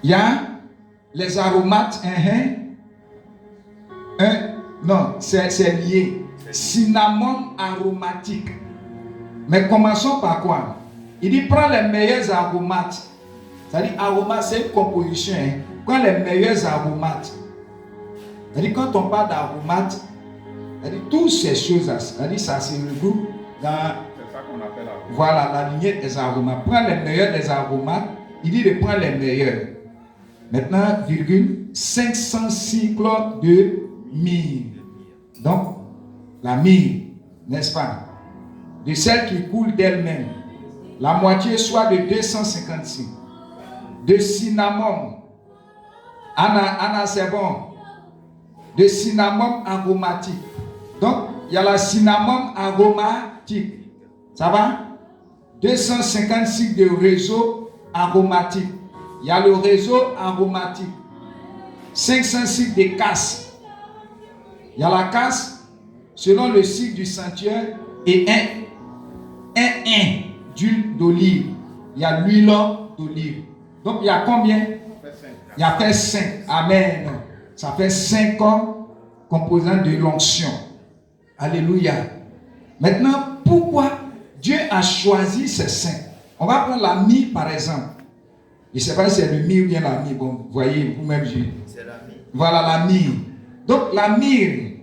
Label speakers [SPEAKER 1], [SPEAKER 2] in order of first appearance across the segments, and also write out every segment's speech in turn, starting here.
[SPEAKER 1] Il y a les aromates. Non, c'est lié. Cinnamon aromatique. Mais commençons par quoi? Il dit prends les meilleurs aromates. C'est-à-dire aromates, c'est une composition. Prends les meilleurs aromates. C'est-à-dire quand on parle d'aromates, c'est-à-dire toutes ces choses-là, c'est-à-dire ça se regroupe dans,
[SPEAKER 2] c'est ça qu'on appelle aromates.
[SPEAKER 1] Voilà la lignée des aromates. Prends les meilleurs des aromates. Il dit de prendre les meilleurs. Maintenant, virgule, 500 cycles de myrrhe. Donc, la myrrhe, n'est-ce pas? De celle qui coule d'elle-même. La moitié soit de 250 cycles. De cinnamon. Anna, c'est bon. De cinnamon aromatique. Donc, il y a la cinnamon aromatique. Ça va? 250 cycles de réseau aromatique. Il y a le réseau aromatique. 500 cycles de casse. Il y a la casse, selon le cycle du sanctuaire, et un d'huile d'olive. Il y a l'huile d'olive. Donc, il y a combien? Il y a fait 5. Amen. Ça fait 5 composants de l'onction. Alléluia. Maintenant, pourquoi Dieu a choisi ces 5? On va prendre la myrrhe par exemple. Je ne sais pas si c'est le myrrhe ou bien la myrrhe. Bon, vous voyez, vous-même,
[SPEAKER 3] c'est la myrrhe.
[SPEAKER 1] Voilà la myrrhe. Donc, la myrrhe,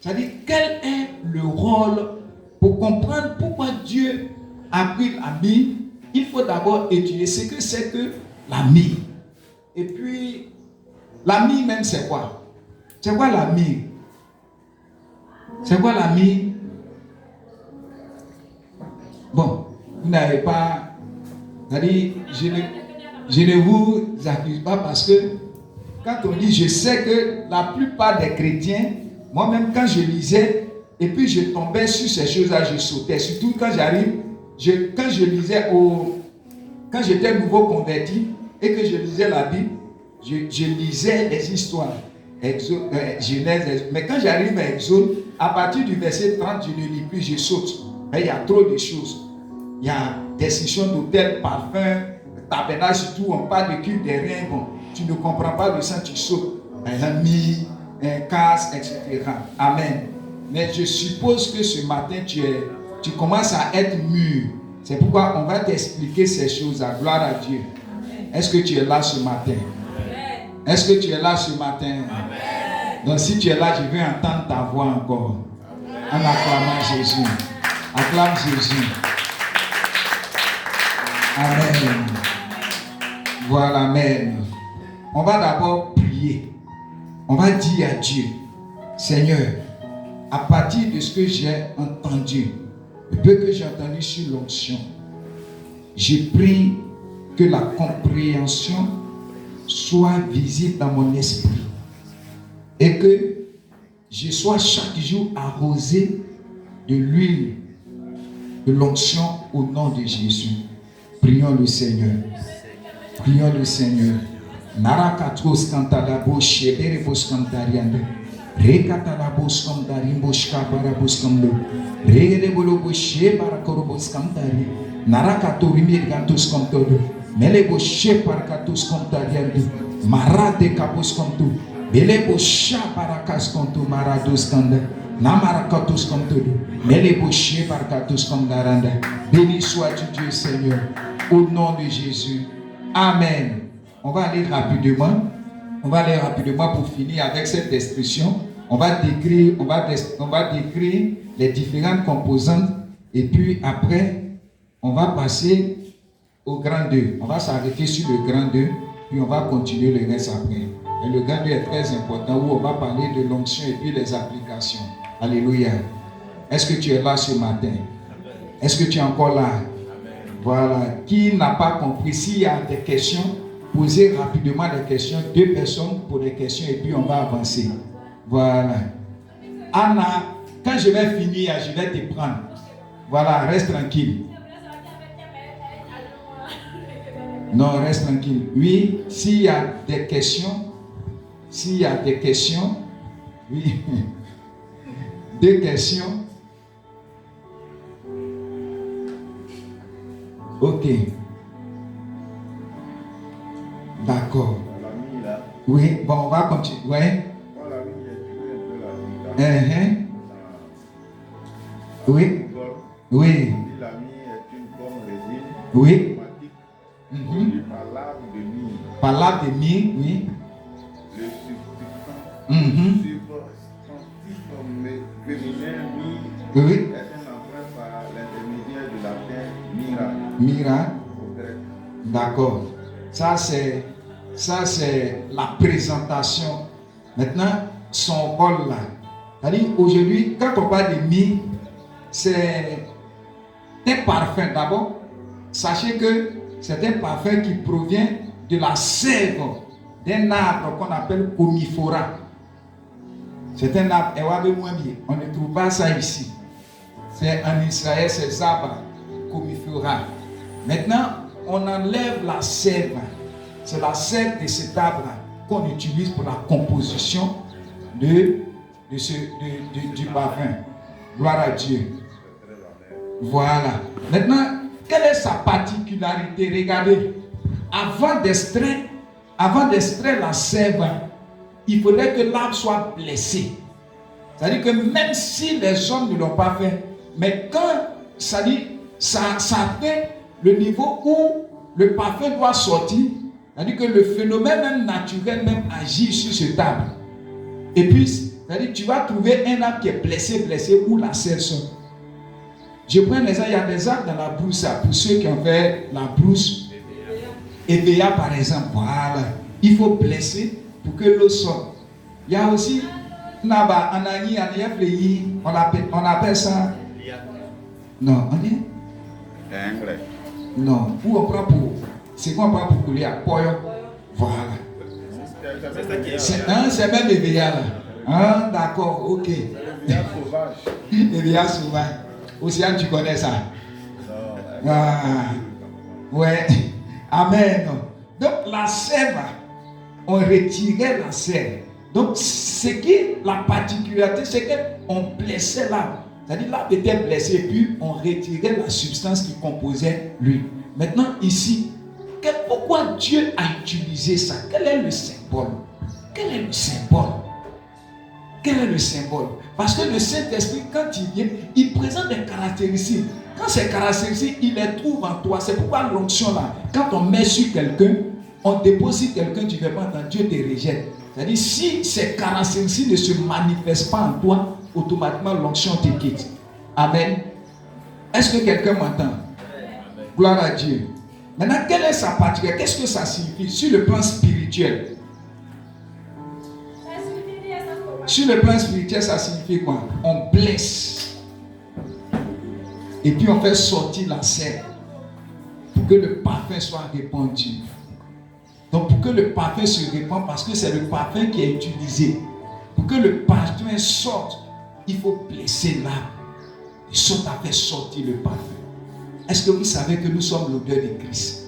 [SPEAKER 1] c'est-à-dire, quel est le rôle pour comprendre pourquoi Dieu a pris la myrrhe? Il faut d'abord étudier ce que c'est que la myrrhe. Et puis, la myrrhe même, c'est quoi? C'est quoi la myrrhe? C'est quoi la myrrhe? Bon, vous n'avez pas... C'est-à-dire, je ne vous accuse pas parce que quand on dit, je sais que la plupart des chrétiens, moi-même quand je lisais, et puis je tombais sur ces choses-là, je sautais. Surtout quand j'arrive, quand je lisais quand j'étais nouveau converti et que je lisais la Bible, je lisais les histoires. Genèse, mais quand j'arrive à Exode, à partir du verset 30, je ne lis plus, je saute. Mais il y a trop de choses. Il y a description d'hôtel, parfum, tabernacle, surtout on parle de culte des reins. Bon, tu ne comprends pas le sang, tu sautes. Un mi, un casse, etc. Amen. Mais je suppose que ce matin, tu commences à être mûr. C'est pourquoi on va t'expliquer ces choses. À gloire à Dieu. Est-ce que tu es là ce matin? Est-ce que tu es là ce matin? Amen. Donc si tu es là, je veux entendre ta voix encore. En acclamant Jésus. Acclame Jésus. Amen. Voilà, amen. On va d'abord prier. On va dire à Dieu, Seigneur, à partir de ce que j'ai entendu, le peu que j'ai entendu sur l'onction, je prie que la compréhension soit visible dans mon esprit et que je sois chaque jour arrosé de l'huile de l'onction au nom de Jésus. Prions le Seigneur. Prions le Seigneur. Narakatros kantalabo sheberebos kantariande. Rekatalabos kantarimbosh kabarabos kamlo. Regedebolobos shebarakorobos kantari. Narakatorimi gantos kantodo. Melebo sheparakatos kantariande. Marade kapos kanto. Belebo shabarakas kanto marados kanda. Namarakatos kantodo. Melebo sheparakatos kantaranda. Béni sois-tu Dieu Seigneur. Au nom de Jésus. Amen. On va aller rapidement. On va aller rapidement pour finir avec cette description. On va décrire les différentes composantes. Et puis après, on va passer au grand 2. On va s'arrêter sur le grand 2. Puis on va continuer le reste après. Et le grand 2 est très important où on va parler de l'onction et puis les applications. Alléluia. Est-ce que tu es là ce matin? Est-ce que tu es encore là? Voilà. Qui n'a pas compris? S'il y a des questions, posez rapidement des questions. 2 personnes pour des questions et puis on va avancer. Voilà. Anna, quand je vais finir, je vais te prendre. Voilà, reste tranquille. Non, reste tranquille. Oui, s'il y a des questions, oui. 2 questions. Ok. D'accord.
[SPEAKER 2] On l'a mis là.
[SPEAKER 1] Oui, bon, on va continuer. Ouais.
[SPEAKER 2] On l'a mis, j'ai tué un peu la vie là.
[SPEAKER 1] Oui. Oui.
[SPEAKER 2] Il a mis une gomme résine.
[SPEAKER 1] Oui.
[SPEAKER 2] Automatique. Par l'arbre de mie.
[SPEAKER 1] Par l'arbre de mie, oui.
[SPEAKER 2] Le substituant. Substantif féminin mie.
[SPEAKER 1] Oui.
[SPEAKER 2] Est un emprunt par l'intermédiaire du latin mira.
[SPEAKER 1] Mira.
[SPEAKER 2] Au grec.
[SPEAKER 1] D'accord. Ça c'est la présentation. Maintenant, son rôle là. C'est-à-dire aujourd'hui, quand on parle de mie, c'est un parfum d'abord. Sachez que c'est un parfum qui provient de la sève d'un arbre qu'on appelle comifora. C'est un arbre, on ne trouve pas ça ici. C'est en Israël, c'est arbres comifora. Maintenant, on enlève la sève. C'est la sève de cet arbre qu'on utilise pour la composition du parfum. Gloire à Dieu. Voilà. Maintenant, quelle est sa particularité? Regardez. Avant d'extraire la sève, il faudrait que l'arbre soit blessé. C'est-à-dire que même si les hommes ne l'ont pas fait, mais quand ça fait le niveau où le parfum doit sortir, c'est-à-dire que le phénomène même naturel même agit sur cet arbre. Et puis, c'est-à-dire tu vas trouver un arbre qui est blessé où la sève sort. Je prends un exemple, il y a des arbres dans la brousse, pour ceux qui ont fait la brousse, Ebéa par exemple, voilà. Il faut blesser pour que l'eau sorte. Il y a aussi, on appelle ça. Non, on dit.
[SPEAKER 2] Anglais.
[SPEAKER 1] Non, où on prend pour. C'est quoi on prend pour couler à Poyo. Voilà. C'est même Ebéa là. Ah, d'accord, ok.
[SPEAKER 2] Ebéa sauvage.
[SPEAKER 1] Ebéa sauvage. Océane, tu connais ça? Ah, ouais. Amen. Donc la sève, on retirait la sève. Donc ce qui est la particularité, c'est qu'on blessait l'arbre. C'est-à-dire l'arbre était blessé, puis on retirait la substance qui composait l'huile. Maintenant ici, pourquoi Dieu a utilisé ça? Quel est le symbole? Quel est le symbole? Quel est le symbole? Parce que le Saint-Esprit, quand il vient, il présente des caractéristiques. Quand ces caractéristiques, il les trouve en toi. C'est pourquoi l'onction là, quand on met sur quelqu'un, on dépose sur quelqu'un, tu ne veux pas entendre, Dieu te rejette. C'est-à-dire, si ces caractéristiques ne se manifestent pas en toi, automatiquement l'onction te quitte. Amen. Est-ce que quelqu'un m'entend? Gloire à Dieu. Maintenant, quelle est sa particularité? Qu'est-ce que ça signifie sur le plan spirituel? Sur le plan spirituel, ça signifie quoi? On blesse. Et puis on fait sortir la sève. Pour que le parfum soit répandu. Donc pour que le parfum se répande, parce que c'est le parfum qui est utilisé. Pour que le parfum sorte, il faut blesser l'arbre. Et sorte à faire sortir le parfum. Est-ce que vous savez que nous sommes l'odeur de Christ?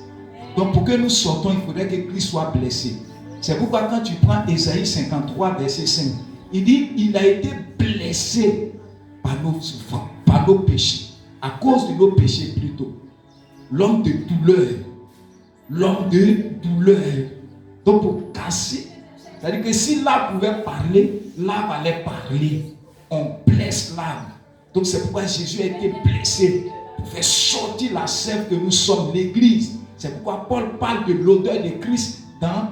[SPEAKER 1] Donc pour que nous sortons, il faudrait que Christ soit blessé. C'est pourquoi quand tu prends Ésaïe 53, verset 5, il dit, il a été blessé par nos souffrances, par nos péchés, à cause de nos péchés plutôt. L'homme de douleur. L'homme de douleur. Donc pour casser, c'est-à-dire que si l'arbre pouvait parler, l'arbre allait parler. On blesse l'arbre. Donc c'est pourquoi Jésus a été blessé pour faire sortir la sève que nous sommes, l'Église. C'est pourquoi Paul parle de l'odeur de Christ dans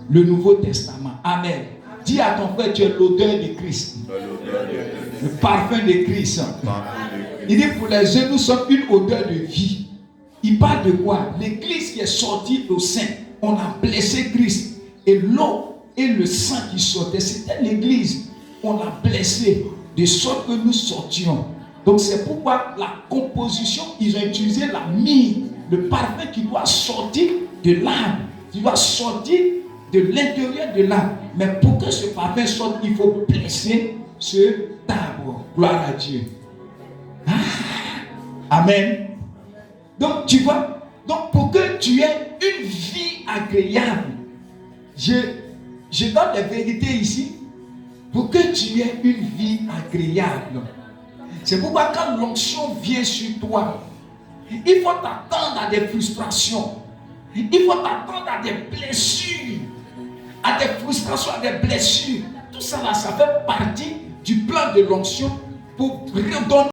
[SPEAKER 1] le Nouveau Testament. Amen. Dis à ton frère, tu es l'odeur de Christ. Le parfum de Christ. Il dit pour les uns, nous sommes une odeur de vie. Il parle de quoi? L'église qui est sortie au sein. On a blessé Christ. Et l'eau et le sang qui sortait, c'était l'église. On l'a blessé de sorte que nous sortions. Donc c'est pourquoi la composition, ils ont utilisé la myrrhe, le parfum qui doit sortir de l'âme, qui doit sortir de l'intérieur de l'âme. Mais pour que ce parfum sorte, il faut blesser ce arbre. Gloire à Dieu. Ah, amen. Donc tu vois, donc pour que tu aies une vie agréable, je donne des vérités ici. Pour que tu aies une vie agréable. C'est pourquoi quand l'onction vient sur toi, il faut t'attendre à des frustrations. Il faut t'attendre à des blessures, à des frustrations, à des blessures. Tout ça là, ça fait partie du plan de l'onction pour redonner